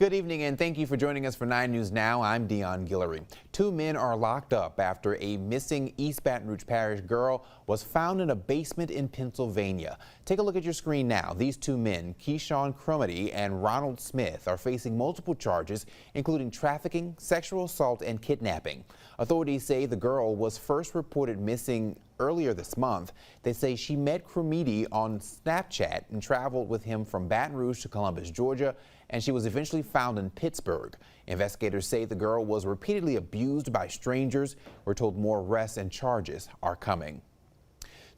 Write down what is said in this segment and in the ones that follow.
Good evening and thank you for joining us for 9 News Now. I'm Dion Guillory. 2 men are locked up after a missing East Baton Rouge Parish girl was found in a basement in Pennsylvania. Take a look at your screen now. These 2 men, Keyshawn Crumedy and Ronald Smith, are facing multiple charges, including trafficking, sexual assault, and kidnapping. Authorities say the girl was first reported missing earlier this month. They say she met Crumedy on Snapchat and traveled with him from Baton Rouge to Columbus, Georgia, and she was eventually found in Pittsburgh. Investigators say the girl was repeatedly abused by strangers. We're told more arrests and charges are coming.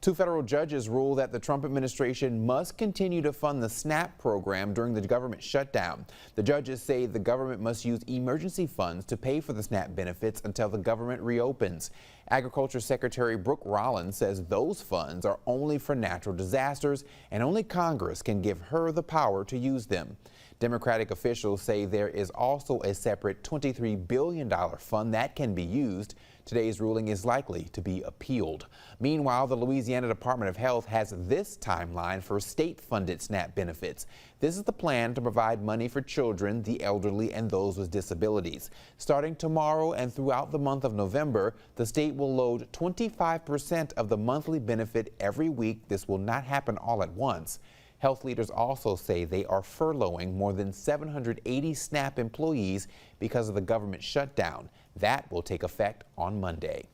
2 federal judges ruled that the Trump administration must continue to fund the SNAP program during the government shutdown. The judges say the government must use emergency funds to pay for the SNAP benefits until the government reopens. Agriculture Secretary Brooke Rollins says those funds are only for natural disasters and only Congress can give her the power to use them. Democratic officials say there is also a separate $23 billion fund that can be used. Today's ruling is likely to be appealed. Meanwhile, the Louisiana Department of Health has this timeline for state-funded SNAP benefits. This is the plan to provide money for children, the elderly, and those with disabilities. Starting tomorrow and throughout the month of November, the state will load 25% of the monthly benefit every week. This will not happen all at once. Health leaders also say they are furloughing more than 780 SNAP employees because of the government shutdown. That will take effect on Monday.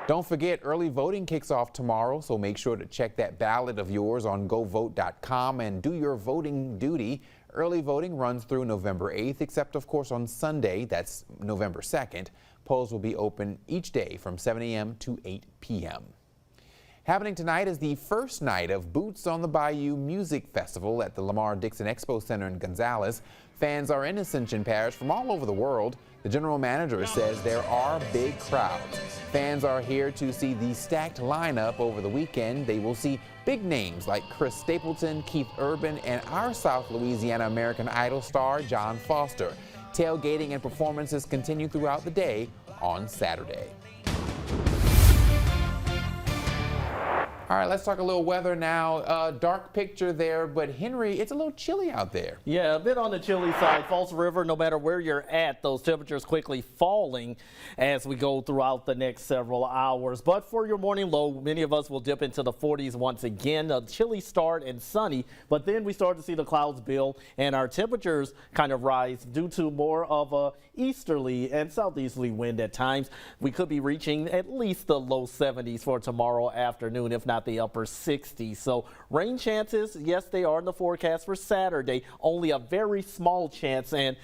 Don't forget, early voting kicks off tomorrow, so make sure to check that ballot of yours on govote.com and do your voting duty. Early voting runs through November 8th, except of course on Sunday, that's November 2nd. Polls will be open each day from 7 a.m. to 8 p.m. Happening tonight is the first night of Boots on the Bayou Music Festival at the Lamar Dixon Expo Center in Gonzales. Fans are in Ascension Parish from all over the world. The general manager says there are big crowds. Fans are here to see the stacked lineup over the weekend. They will see big names like Chris Stapleton, Keith Urban, and our South Louisiana American Idol star John Foster. Tailgating and performances continue throughout the day on Saturday. All right, let's talk a little weather now. Dark picture there, but Henry, it's a little chilly out there. Yeah, a bit on the chilly side. Falls River, no matter where you're at, those temperatures quickly falling as we go throughout the next several hours. But for your morning low, many of us will dip into the 40s once again. A chilly start and sunny, but then we start to see the clouds build and our temperatures kind of rise due to more of a easterly and southeasterly wind at times. We could be reaching at least the low 70s for tomorrow afternoon, if not the upper 60s. So rain chances, yes, they are in the forecast for Saturday. Only a very small chance, and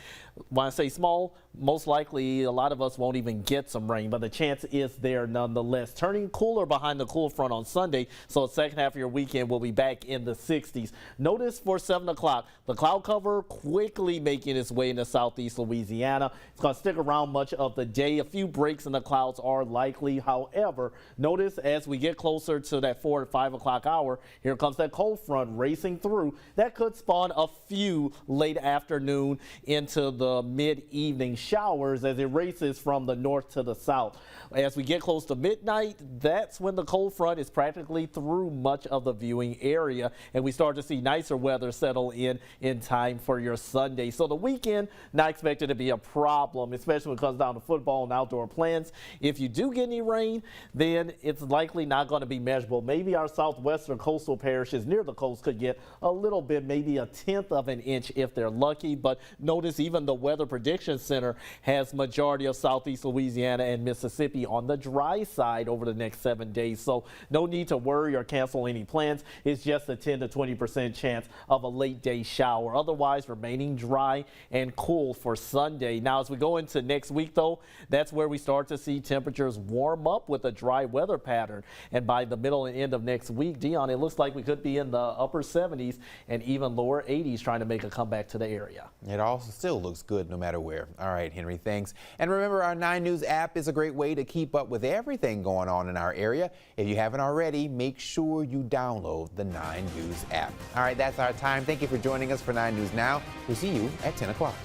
when I say small, most likely a lot of us won't even get some rain, but the chance is there nonetheless. Turning cooler behind the cool front on Sunday, so the second half of your weekend will be back in the 60s. Notice for 7 o'clock, the cloud cover quickly making its way into southeast Louisiana. It's going to stick around much of the day. A few breaks in the clouds are likely. However, notice as we get closer to that 4 to 5 o'clock hour, here comes that cold front racing through. That could spawn a few late afternoon into the mid-evening showers as it races from the north to the south. As we get close to midnight, that's when the cold front is practically through much of the viewing area, and we start to see nicer weather settle in time for your Sunday. So the weekend, not expected to be a problem, especially when it comes down to football and outdoor plans. If you do get any rain, then it's likely not going to be measurable. Maybe our southwestern coastal parishes near the coast could get a little bit, maybe a 1/10 of an inch if they're lucky. But notice even the Weather Prediction Center has majority of southeast Louisiana and Mississippi on the dry side over the next 7 days. So no need to worry or cancel any plans. It's just a 10 to 20% chance of a late day shower. Otherwise, remaining dry and cool for Sunday. Now, as we go into next week, though, that's where we start to see temperatures warm up with a dry weather pattern. And by the middle and end of next week, Dion, it looks like we could be in the upper 70s and even lower 80s trying to make a comeback to the area. It also still looks good no matter where. All right, Henry, thanks. And remember, our 9 News app is a great way to keep up with everything going on in our area. If you haven't already, make sure you download the 9 News app. All right, that's our time. Thank you for joining us for 9 News Now. We'll see you at 10 o'clock.